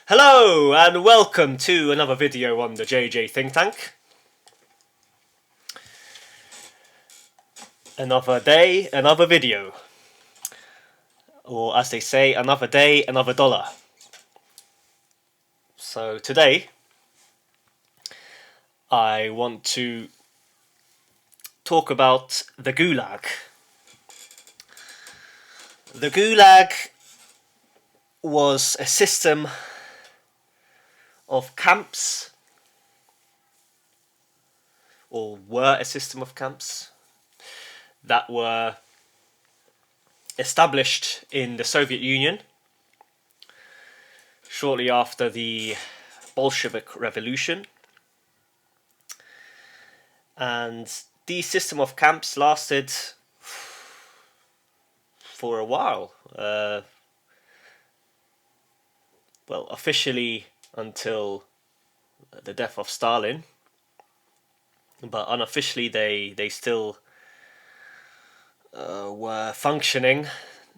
Hello and welcome to another video on the JJ Think Tank. Another day, another video. Or as they say, another day, another dollar. So today, I want to talk about the Gulag. The Gulag was a system of camps, or were a system of camps, that were established in the Soviet Union shortly after the Bolshevik Revolution. And these system of camps lasted for a while. Well, officially until the death of Stalin, but unofficially they still were functioning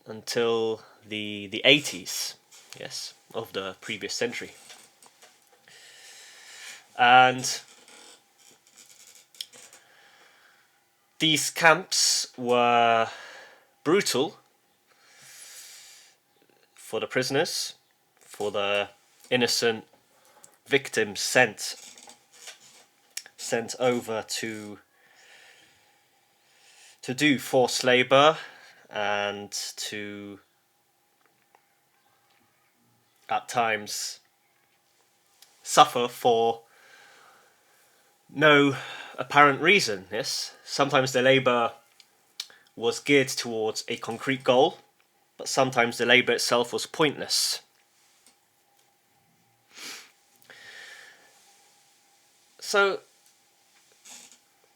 until the 80s, yes, of the previous century. And these camps were brutal for the prisoners, for the innocent victims sent over to do forced labor and to at times suffer for no apparent reason. Yes, sometimes the labor was geared towards a concrete goal, but sometimes the labor itself was pointless. So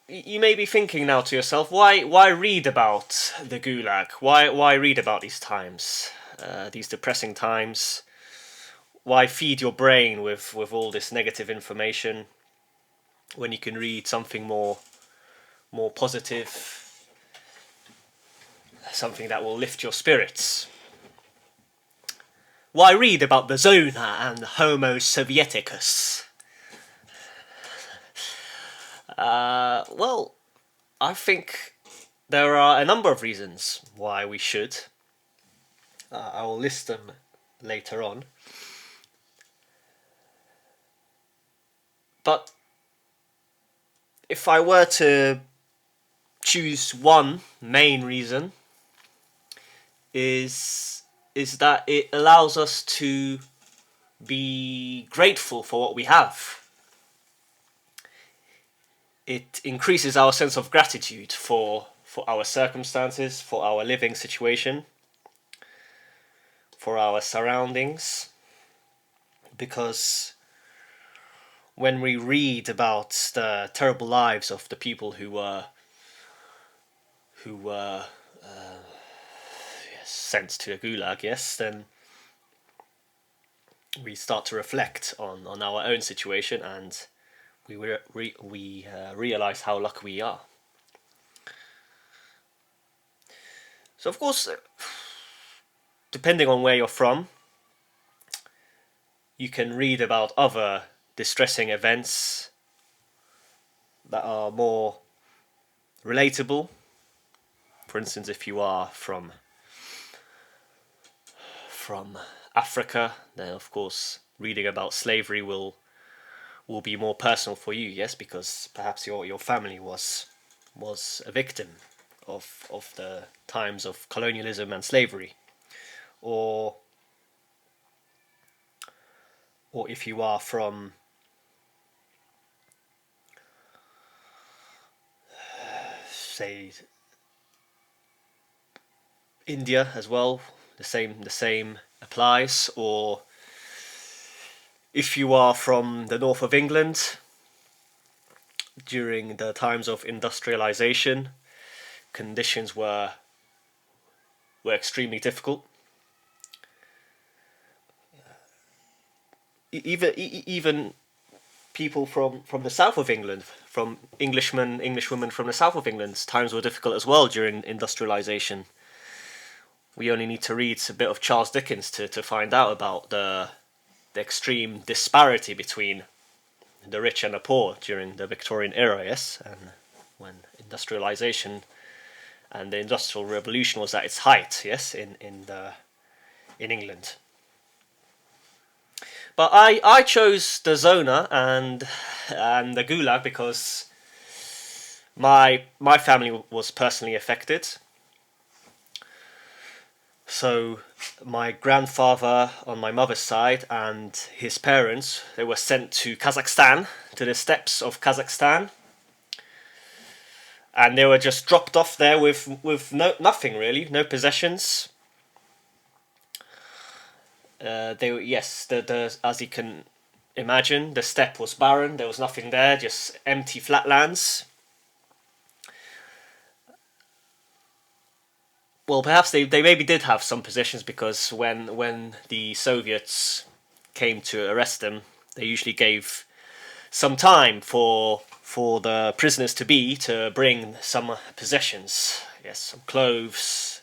you may be thinking now to yourself, why read about the Gulag? Why read about these times, these depressing times? Why feed your brain with all this negative information when you can read something more positive, something that will lift your spirits? Why read about the Zona and homo sovieticus? Well, I think there are a number of reasons why we should. I will list them later on. But if I were to choose one main reason, is that it allows us to be grateful for what we have. It increases our sense of gratitude for our circumstances, for our living situation, for our surroundings, because when we read about the terrible lives of the people who were sent to the Gulag, yes, then we start to reflect on our own situation, and we realize how lucky we are. So of course, depending on where you're from, you can read about other distressing events that are more relatable. For instance, if you are from Africa, then of course reading about slavery will be more personal for you, yes, because perhaps your family was a victim of the times of colonialism and slavery, or if you are from say India as well, the same applies, or if you are from the north of England during the times of industrialization, conditions were extremely difficult. Even people from the south of England, from Englishwomen from the south of England, times were difficult as well during industrialization. We only need to read a bit of Charles Dickens to find out about the the extreme disparity between the rich and the poor during the Victorian era, yes, and when industrialization and the Industrial Revolution was at its height, yes, in England. But I chose the Zona and the Gulag because my family was personally affected. So my grandfather on my mother's side and his parents, they were sent to Kazakhstan, to the steppes of Kazakhstan, and they were just dropped off there with nothing really, no possessions. They were, yes, the as you can imagine, the steppe was barren. There was nothing there, just empty flatlands. Well, perhaps they maybe did have some possessions, because when the Soviets came to arrest them, they usually gave some time for the prisoners to bring some possessions. Yes, some clothes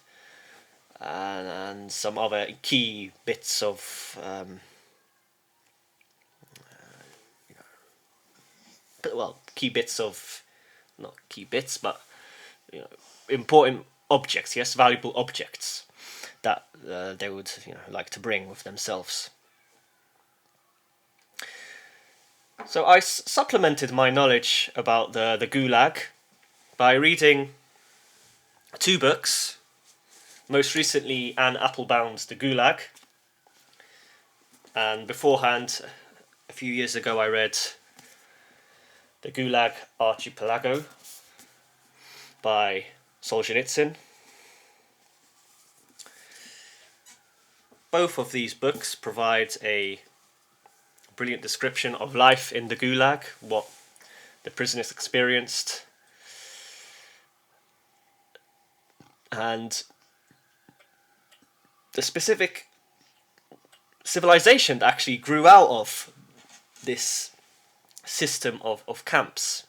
and some other key bits of key bits of, not key bits, but important objects, yes, valuable objects that they would like to bring with themselves. So I supplemented my knowledge about the Gulag by reading two books. Most recently, Anne Applebaum's The Gulag, and beforehand, a few years ago, I read The Gulag Archipelago by Solzhenitsyn. Both of these books provide a brilliant description of life in the Gulag, what the prisoners experienced, and the specific civilization that actually grew out of this system of camps.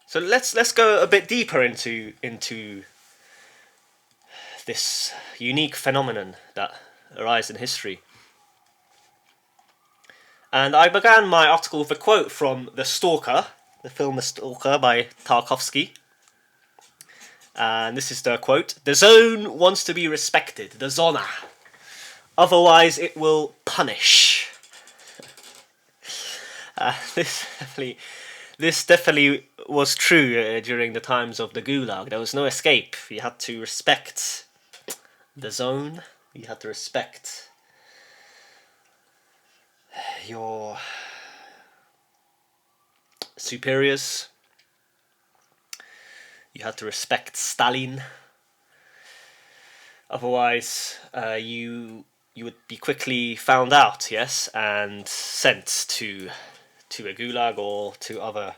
So let's go a bit deeper into this unique phenomenon that arises in history. And I began my article with a quote from The Stalker, the film The Stalker by Tarkovsky. And this is the quote: "The zone wants to be respected, the zona. Otherwise it will punish." This definitely was true during the times of the Gulag. There was no escape. You had to respect the zone. You had to respect your superiors. You had to respect Stalin. Otherwise, you would be quickly found out, yes, and sent to a gulag or to other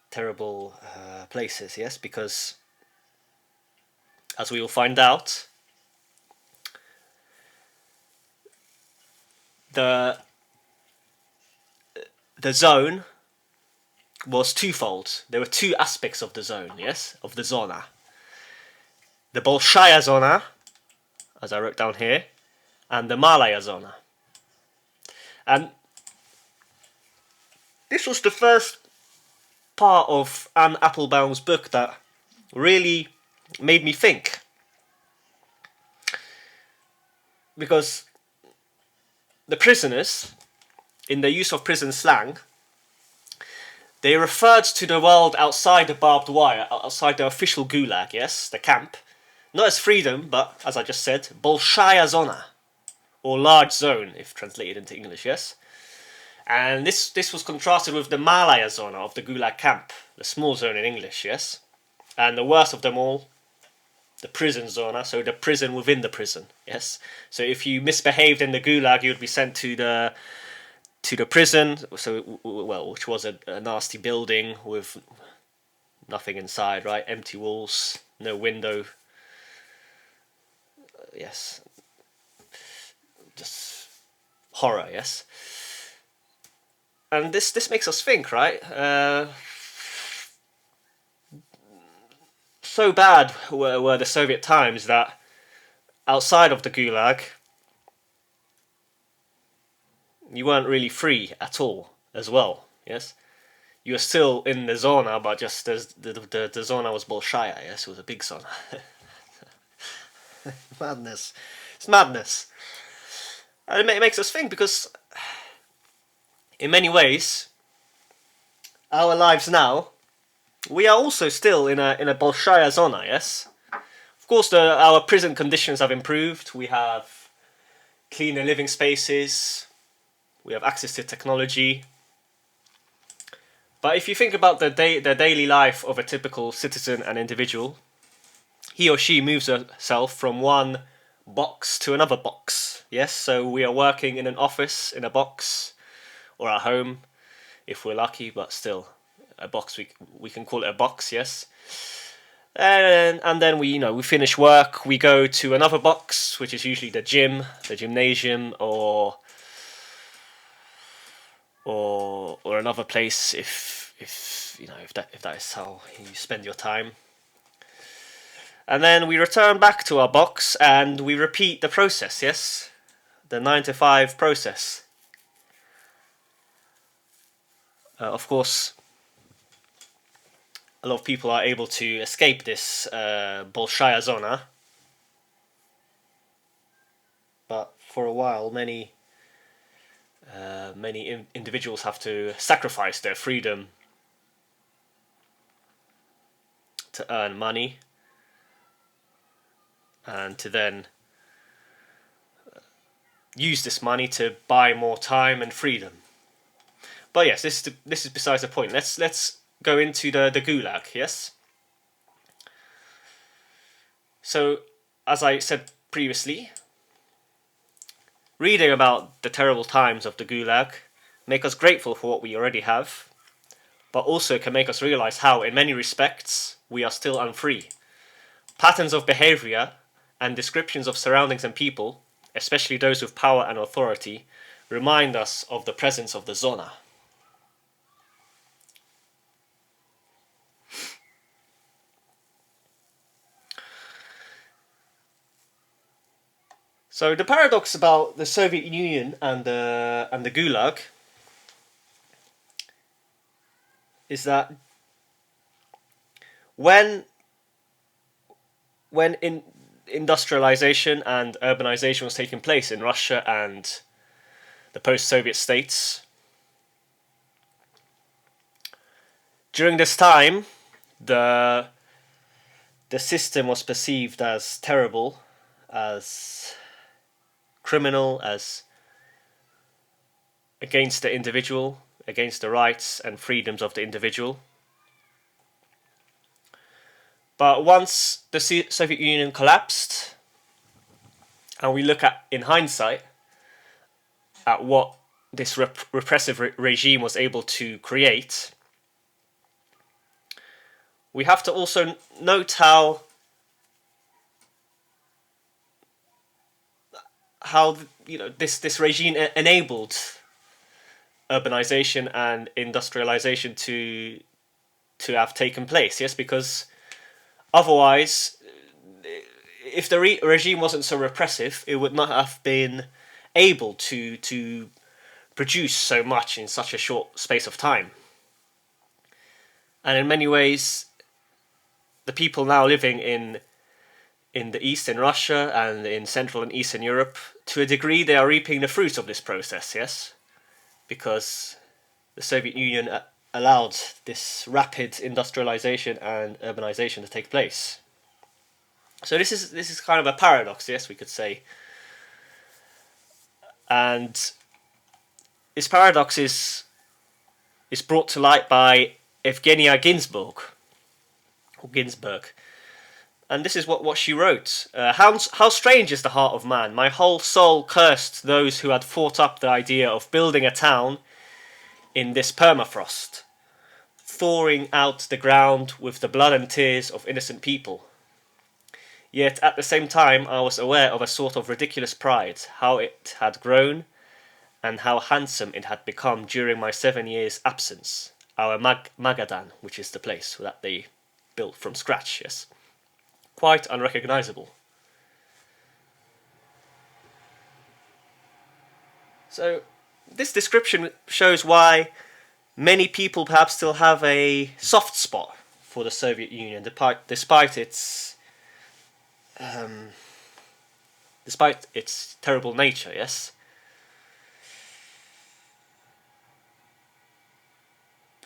terrible places, yes, because, as we will find out, the zone was twofold. There were two aspects of the zone, yes, of the zona. The Bolshaya Zona, as I wrote down here, and the Malaya Zona. And this was the first part of Anne Applebaum's book that really made me think. Because the prisoners, in the use of prison slang, they referred to the world outside the barbed wire, outside the official gulag, yes, the camp, not as freedom, but, as I just said, Bolshaya Zona, or large zone, if translated into English, yes? And this was contrasted with the Malaya Zona of the gulag camp, the small zone in English, yes? And the worst of them all, the prison zona, so the prison within the prison, yes? So if you misbehaved in the gulag, you would be sent to the prison, so, well, which was a nasty building with nothing inside, right? Empty walls, no window. Yes. Just horror, yes? And this makes us think, right? So bad were the Soviet times that outside of the Gulag, you weren't really free at all as well, yes? You were still in the zona, but just as the zona was Bolshaya, yes? It was a big zona. Madness. It's madness. And it makes us think, because in many ways, our lives now, we are also still in a Bolshaya Zona, yes? Of course, our prison conditions have improved. We have cleaner living spaces. We have access to technology. But if you think about the daily life of a typical citizen and individual, he or she moves herself from one box to another box. Yes, so we are working in an office, in a box, or at home, if we're lucky, but still, a box, we can call it a box, yes. And then we finish work, we go to another box, which is usually the gym, the gymnasium, or another place if that is how you spend your time. And then we return back to our box and we repeat the process, yes? The 9 to 5 process. Of course, a lot of people are able to escape this Bolshaya Zona. But for a while, many individuals have to sacrifice their freedom to earn money and to then use this money to buy more time and freedom. But yes, this is besides the point. Let's go into the Gulag, yes? So, as I said previously, reading about the terrible times of the Gulag make us grateful for what we already have, but also can make us realize how, in many respects, we are still unfree. Patterns of behavior and descriptions of surroundings and people, especially those with power and authority, remind us of the presence of the zona. So the paradox about the Soviet Union and the Gulag is that when industrialization and urbanization was taking place in Russia and the post-Soviet states, during this time the system was perceived as terrible, as criminal, as against the individual, against the rights and freedoms of the individual. But once the Soviet Union collapsed, and we look at, in hindsight, at what this repressive regime was able to create, we have to also note how this regime enabled urbanization and industrialization to have taken place. Yes, because otherwise, if the regime wasn't so repressive, it would not have been able to produce so much in such a short space of time. And in many ways, the people now living in the East, in Russia, and in Central and Eastern Europe, to a degree they are reaping the fruits of this process, yes? Because the Soviet Union allowed this rapid industrialization and urbanization to take place. So this is kind of a paradox, yes, we could say. And this paradox is brought to light by Evgenia Ginsburg. And this is what she wrote. How strange is the heart of man. My whole soul cursed those who had fought up the idea of building a town in this permafrost, thawing out the ground with the blood and tears of innocent people. Yet at the same time I was aware of a sort of ridiculous pride, how it had grown and how handsome it had become during my 7 years' absence. Our Magadan, which is the place that they built from scratch, yes. Quite unrecognizable. So this description shows why many people perhaps still have a soft spot for the Soviet Union, despite its terrible nature. Yes.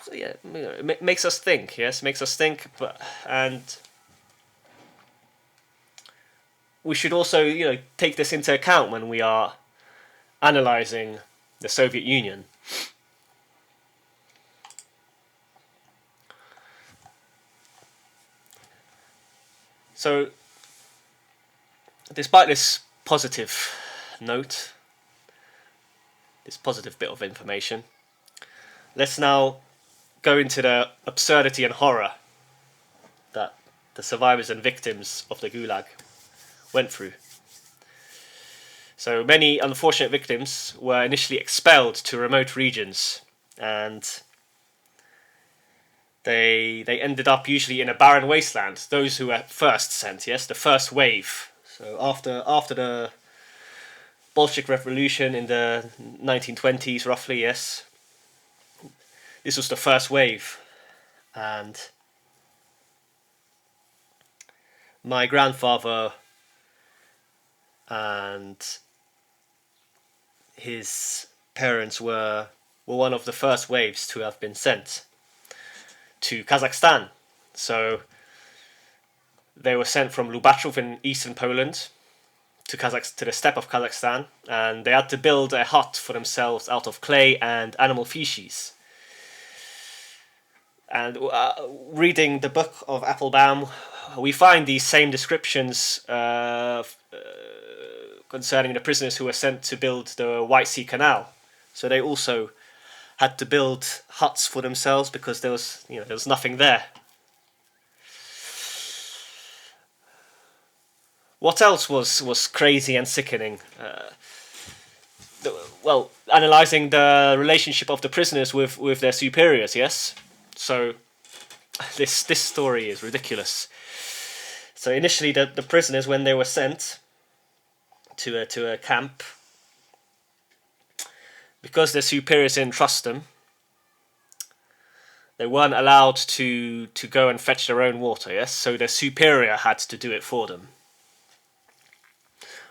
So yeah, it makes us think. Yes, makes us think. And we should also, take this into account when we are analyzing the Soviet Union. So, despite this positive note, this positive bit of information, let's now go into the absurdity and horror that the survivors and victims of the Gulag went through. So many unfortunate victims were initially expelled to remote regions, and they ended up usually in a barren wasteland. Those who were first sent, yes, the first wave. So after the Bolshevik Revolution in the 1920s, roughly, yes, this was the first wave, and my grandfather and his parents were one of the first waves to have been sent to Kazakhstan. So they were sent from Lubachov in eastern Poland to the steppe of Kazakhstan, and they had to build a hut for themselves out of clay and animal feces. And reading the book of Applebaum, we find these same descriptions concerning the prisoners who were sent to build the White Sea Canal. So they also had to build huts for themselves because there was nothing there. What else was crazy and sickening? Analysing the relationship of the prisoners with their superiors, yes? So this story is ridiculous. So initially the prisoners, when they were sent to a camp, because their superiors didn't trust them, they weren't allowed to go and fetch their own water, yes? So their superior had to do it for them.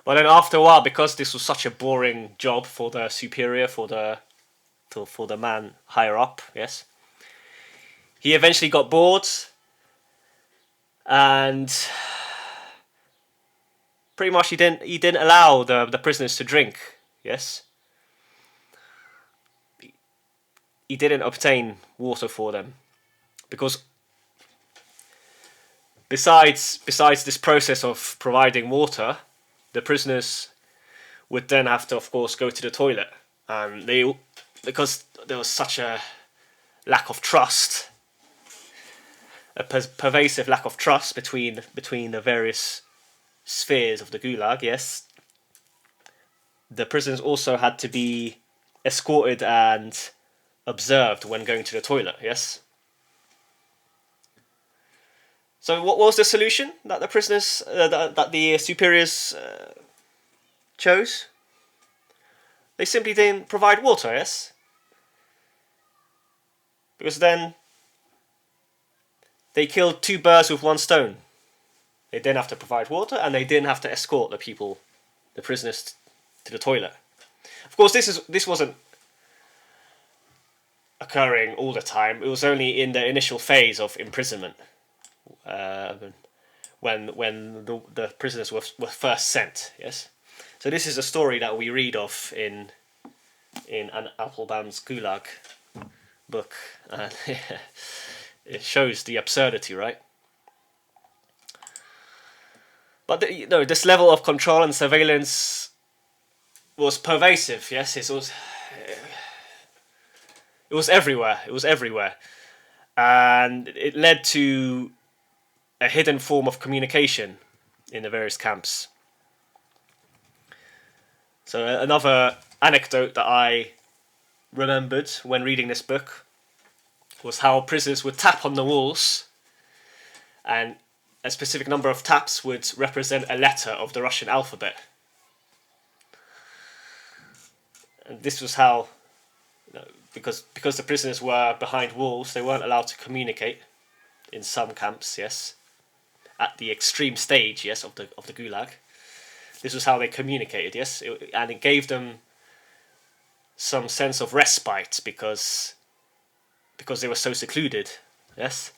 But then after a while, because this was such a boring job for the superior, for the man higher up, yes, he eventually got bored, and pretty much he didn't allow the prisoners to drink, yes. He didn't obtain water for them, because besides this process of providing water, the prisoners would then have to, of course, go to the toilet, and because there was such a lack of trust, a pervasive lack of trust between the various spheres of the Gulag, yes, the prisoners also had to be escorted and observed when going to the toilet, yes. So what was the solution that the prisoners, that the superiors chose? They simply didn't provide water, yes? Because then they killed two birds with one stone. They didn't have to provide water, and they didn't have to escort the prisoners, to the toilet. Of course, this wasn't occurring all the time. It was only in the initial phase of imprisonment, when the prisoners were first sent. Yes, so this is a story that we read of in Anne Applebaum's Gulag book. It shows the absurdity, right? But this level of control and surveillance was pervasive. Yes, it was everywhere. It was everywhere, and it led to a hidden form of communication in the various camps. So another anecdote that I remembered when reading this book was how prisoners would tap on the walls, and a specific number of taps would represent a letter of the Russian alphabet. And this was how, because the prisoners were behind walls, they weren't allowed to communicate in some camps, yes, at the extreme stage, yes, of the Gulag. This was how they communicated, yes, and it gave them some sense of respite because they were so secluded, yes.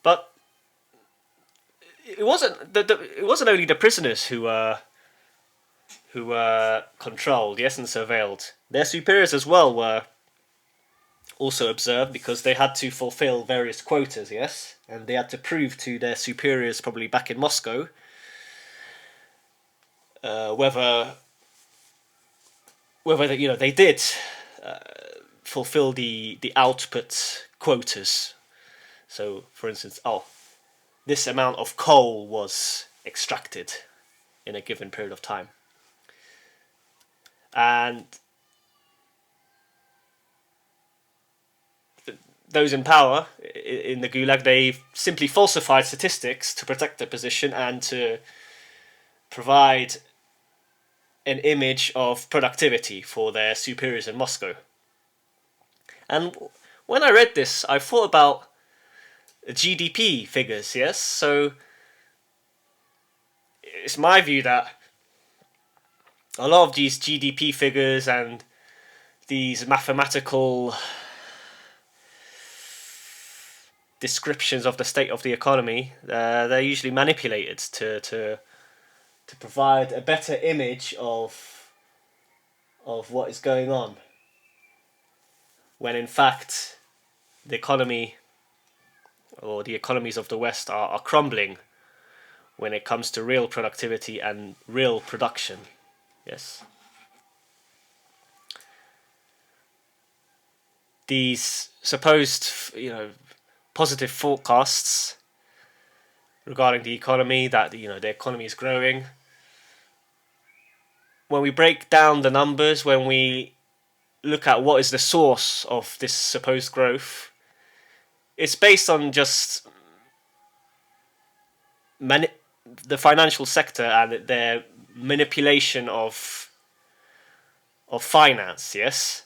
But it wasn't it wasn't only the prisoners who were controlled, yes, and surveilled. Their superiors as well were also observed because they had to fulfill various quotas, yes, and they had to prove to their superiors, probably back in Moscow, whether they did fulfill the output quotas. So, for instance, this amount of coal was extracted in a given period of time, and those in power in the Gulag, they simply falsified statistics to protect their position and to provide an image of productivity for their superiors in Moscow. And when I read this, I thought about GDP figures, yes? So it's my view that a lot of these GDP figures and these mathematical descriptions of the state of the economy, they're usually manipulated to provide a better image of what is going on, when in fact the economy or the economies of the West are crumbling when it comes to real productivity and real production. Yes. These supposed, positive forecasts regarding the economy, that the economy is growing. When we break down the numbers, when we look at what is the source of this supposed growth, it's based on just the financial sector and their manipulation of finance, yes,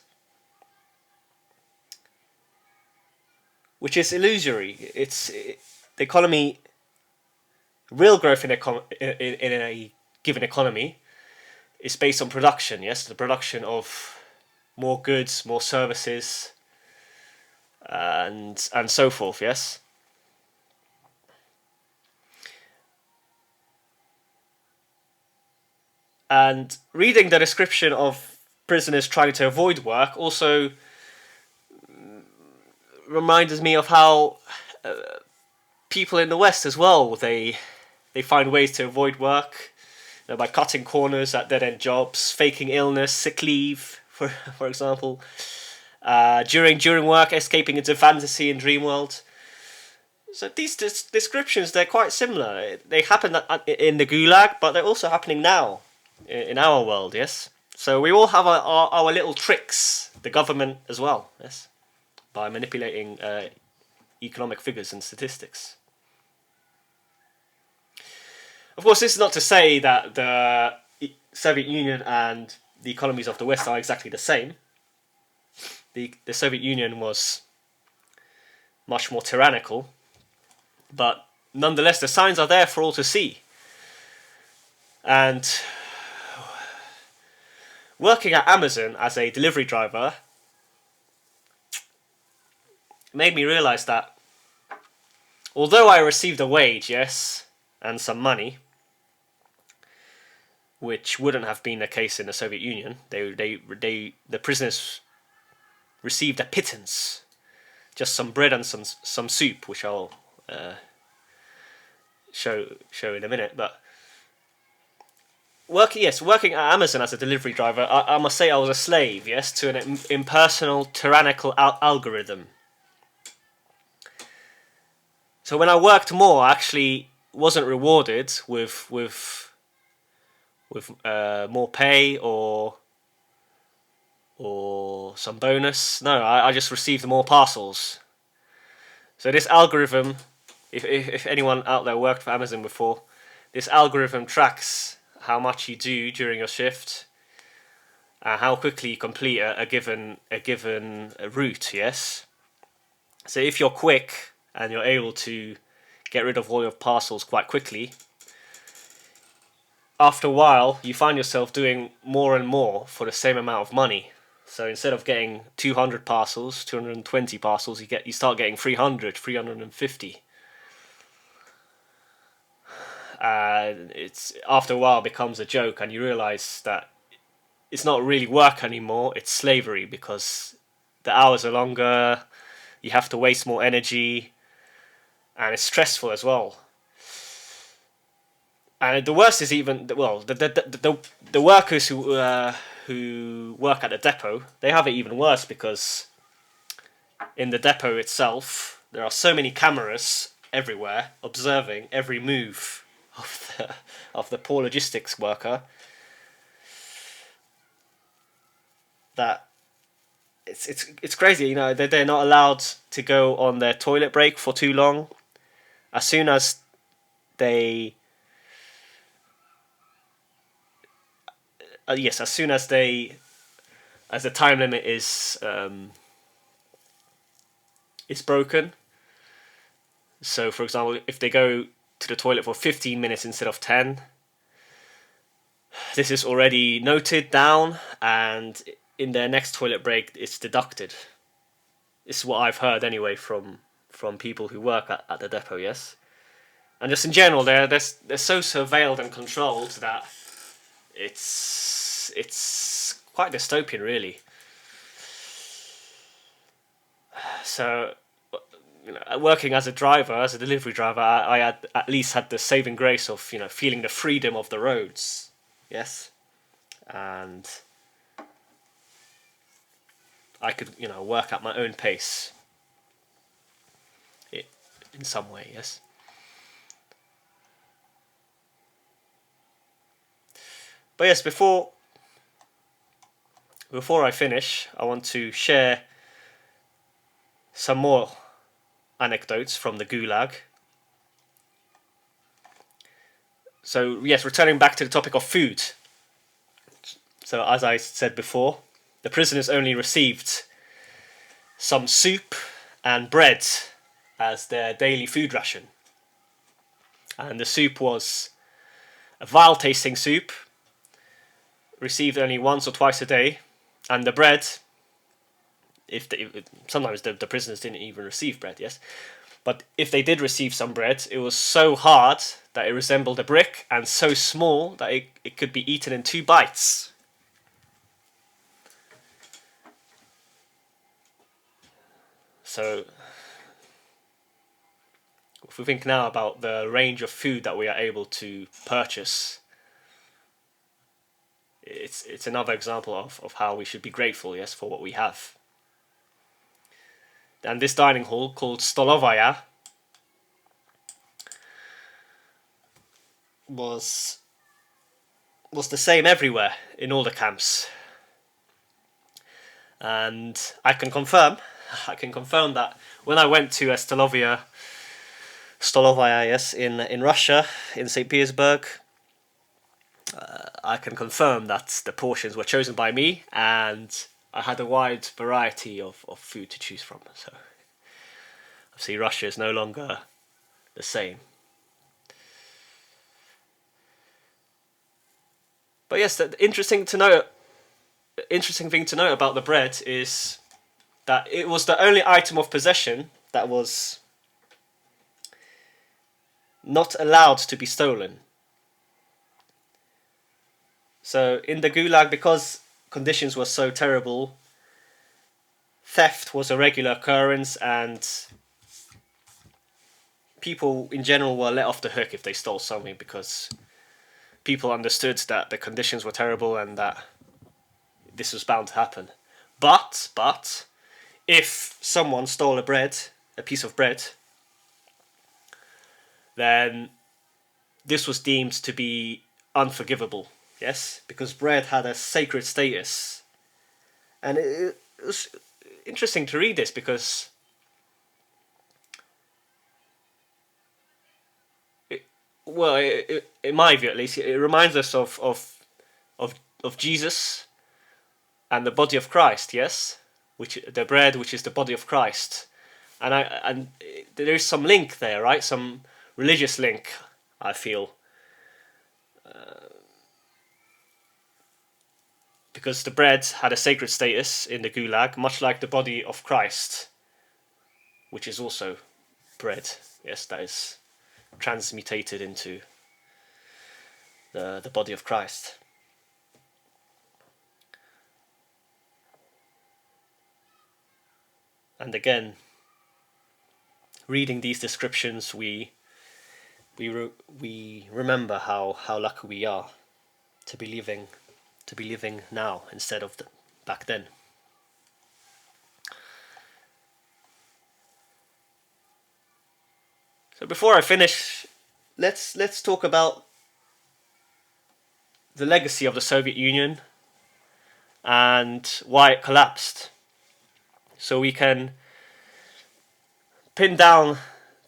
which is illusory. The economy, real growth in a given economy is based on production, yes, the production of more goods, more services, and so forth, yes. And reading the description of prisoners trying to avoid work also reminds me of how people in the West as well, they find ways to avoid work, by cutting corners at dead-end jobs, faking illness, sick leave, for example, during work, escaping into fantasy and dream world. So these descriptions, they're quite similar. They happen in the Gulag, but they're also happening now in our world, yes? So we all have our little tricks, the government as well, yes? By manipulating economic figures and statistics. Of course, this is not to say that the Soviet Union and the economies of the West are exactly the same. The Soviet Union was much more tyrannical, but nonetheless the signs are there for all to see. And working at Amazon as a delivery driver made me realise that although I received a wage, yes, and some money, which wouldn't have been the case in the Soviet Union, the prisoners received a pittance, just some bread and some soup, which I'll show in a minute. But working at Amazon as a delivery driver, I must say I was a slave, yes, to an impersonal, tyrannical algorithm. So when I worked more, I actually wasn't rewarded with more pay or some bonus. No, I just received more parcels. So this algorithm if anyone out there worked for Amazon before, this algorithm tracks how much you do during your shift, how quickly you complete a given route. Yes. So if you're quick and you're able to get rid of all your parcels quite quickly, after a while you find yourself doing more and more for the same amount of money. So instead of getting 200 parcels, 220 parcels, you start getting 300, 350. It's after a while becomes a joke, and you realize that it's not really work anymore, it's slavery, because the hours are longer, you have to waste more energy, and it's stressful as well. And the worst is even, well, the workers who work at the depot, they have it even worse, because in the depot itself there are so many cameras everywhere observing every move of the poor logistics worker that it's crazy. You know, they're not allowed to go on their toilet break for too long. As soon as they as soon as the time limit is broken. So, for example, if they go to the toilet for 15 minutes instead of 10, this is already noted down, and in their next toilet break, it's deducted. This is what I've heard anyway from people who work at the depot. Yes, and just in general, they're so surveilled and controlled that it's quite dystopian, really. So, you know, working as a driver, as a delivery driver, I had at least had the saving grace of, you know, feeling the freedom of the roads. Yes, and I could, you know, work at my own pace. In some way, yes. But yes, before I finish, I want to share some more anecdotes from the Gulag. So yes, returning back to the topic of food. So as I said before, the prisoners only received some soup and bread as their daily food ration. And the soup was a vile tasting soup, received only once or twice a day, and the bread, sometimes the prisoners didn't even receive bread, yes, but if they did receive some bread, it was so hard that it resembled a brick, and so small that it could be eaten in 2 bites. So if we think now about the range of food that we are able to purchase, it's another example of how we should be grateful, yes, for what we have. And this dining hall, called Stolovaya, was the same everywhere in all the camps. And I can confirm that when I went to Stolovaya, yes, in Russia, in St. Petersburg, I can confirm that the portions were chosen by me, and I had a wide variety of food to choose from. So, obviously, Russia is no longer the same. But yes, the interesting thing to note about the bread is that it was the only item of possession that was not allowed to be stolen. So in the Gulag, because conditions were so terrible, theft was a regular occurrence, and people in general were let off the hook if they stole something, because people understood that the conditions were terrible and that this was bound to happen. But if someone stole a piece of bread, then this was deemed to be unforgivable. Yes, because bread had a sacred status. And it was interesting to read this, because well, in my view at least, it reminds us of of Jesus and the body of Christ. Yes, which the bread, which is the body of Christ, and there is some link there, right? Some religious link, I feel, because the bread had a sacred status in the Gulag, much like the body of Christ, which is also bread. Yes, that is transmutated into the body of Christ. And again, reading these descriptions, we remember how lucky we are to be living now instead of back then. So before I finish, let's talk about the legacy of the Soviet Union and why it collapsed, so we can pin down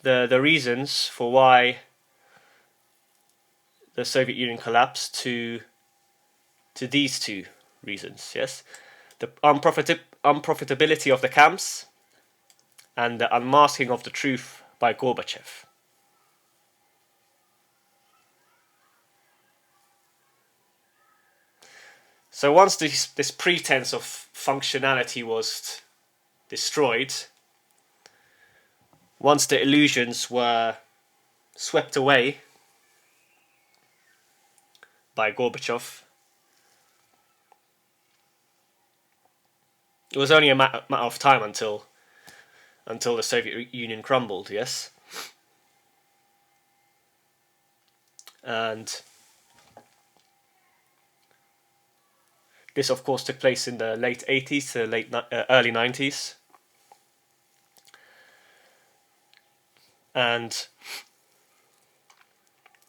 the reasons for why the Soviet Union collapsed to these two reasons. Yes, the unprofitability of the camps and the unmasking of the truth by Gorbachev. So once this pretense of functionality was destroyed, once the illusions were swept away by Gorbachev, it was only a matter of time until the Soviet Union crumbled. Yes, and this, of course, took place in the late 80s to early 90s. And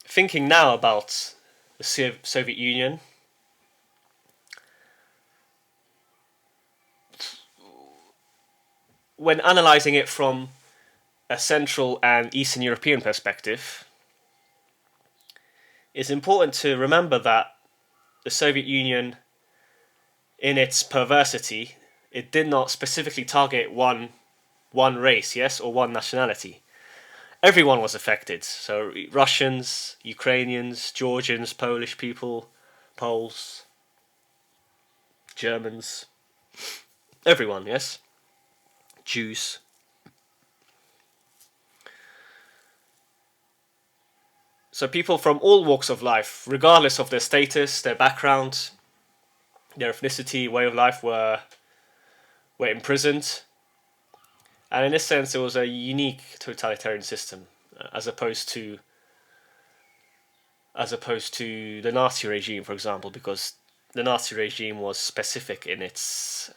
thinking now about the Soviet Union, when analysing it from a Central and Eastern European perspective, it's important to remember that the Soviet Union, in its perversity, it did not specifically target one race, yes, or one nationality. Everyone was affected. So Russians, Ukrainians, Georgians, Polish people, Poles, Germans, everyone, yes, Jews. So people from all walks of life, regardless of their status, their background, their ethnicity, way of life, were imprisoned. And in this sense, it was a unique totalitarian system, as opposed to the Nazi regime, for example, because the Nazi regime was specific in its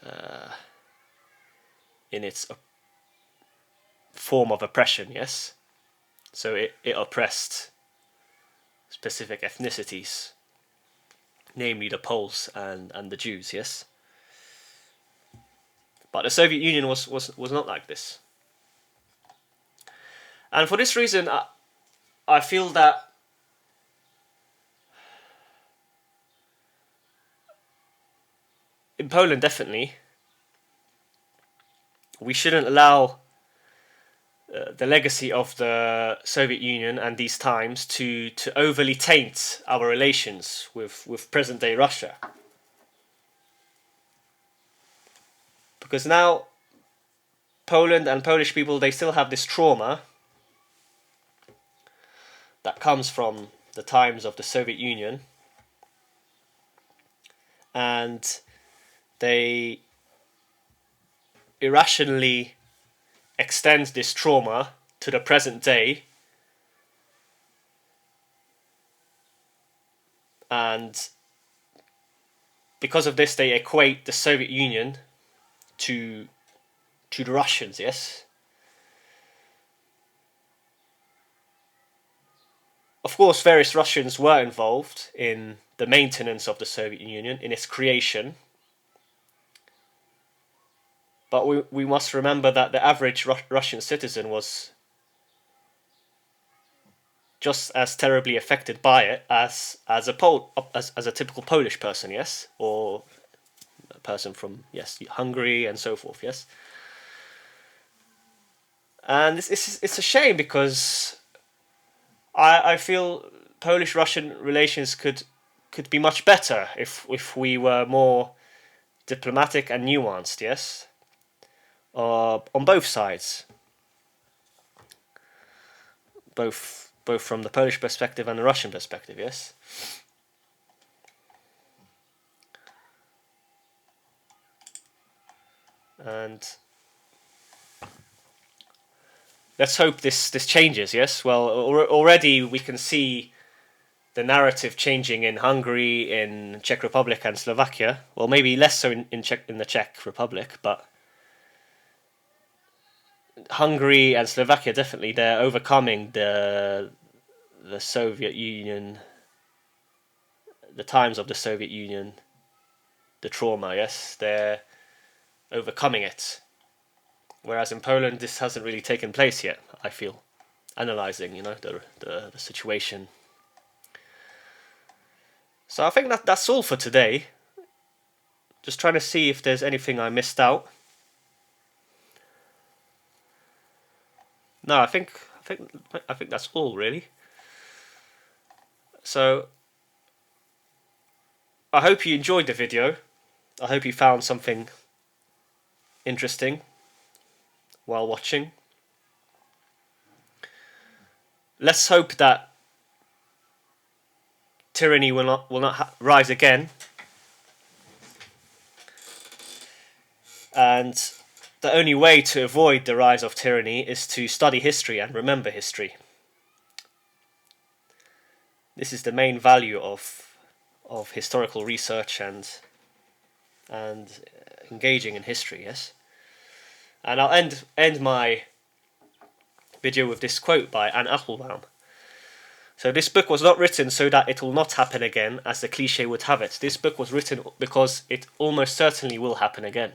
form of oppression. Yes, so it oppressed specific ethnicities, namely the Poles and the Jews. Yes, but the Soviet Union was not like this, and for this reason, I feel that in Poland, definitely, we shouldn't allow the legacy of the Soviet Union and these times to overly taint our relations with present day Russia. Because now Poland and Polish people, they still have this trauma that comes from the times of the Soviet Union, and they irrationally extend this trauma to the present day, and because of this they equate the Soviet Union to the Russians. Yes, of course various Russians were involved in the maintenance of the Soviet Union, in its creation, but we must remember that the average Russian citizen was just as terribly affected by it as a typical Polish person, yes, or a person from Hungary and so forth, yes. And it's a shame because I feel Polish-Russian relations could be much better if we were more diplomatic and nuanced, yes, on both sides, both from the Polish perspective and the Russian perspective, yes. And let's hope this changes, yes. Well, already we can see the narrative changing in Hungary, in Czech Republic and Slovakia. Well, maybe less so in the Czech Republic, but Hungary and Slovakia definitely, they're overcoming the Soviet Union, the times of the Soviet Union, the trauma, yes, they're overcoming it. Whereas in Poland, this hasn't really taken place yet, I feel, analysing, the situation. So I think that's all for today. Just trying to see if there's anything I missed out. No, I think that's all really. So I hope you enjoyed the video. I hope you found something interesting while watching. Let's hope that tyranny will not rise again. And the only way to avoid the rise of tyranny is to study history and remember history. This is the main value of historical research and engaging in history, yes. And I'll end my video with this quote by Anne Applebaum. So this book was not written so that it will not happen again, as the cliche would have it. This book was written because it almost certainly will happen again.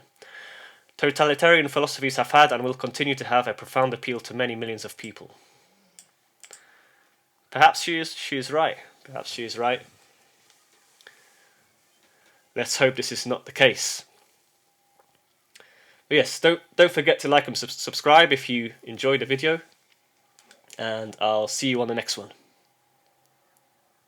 Totalitarian philosophies have had and will continue to have a profound appeal to many millions of people. Perhaps she is right. Perhaps she is right. Let's hope this is not the case. But yes, don't forget to like and subscribe if you enjoyed the video. And I'll see you on the next one.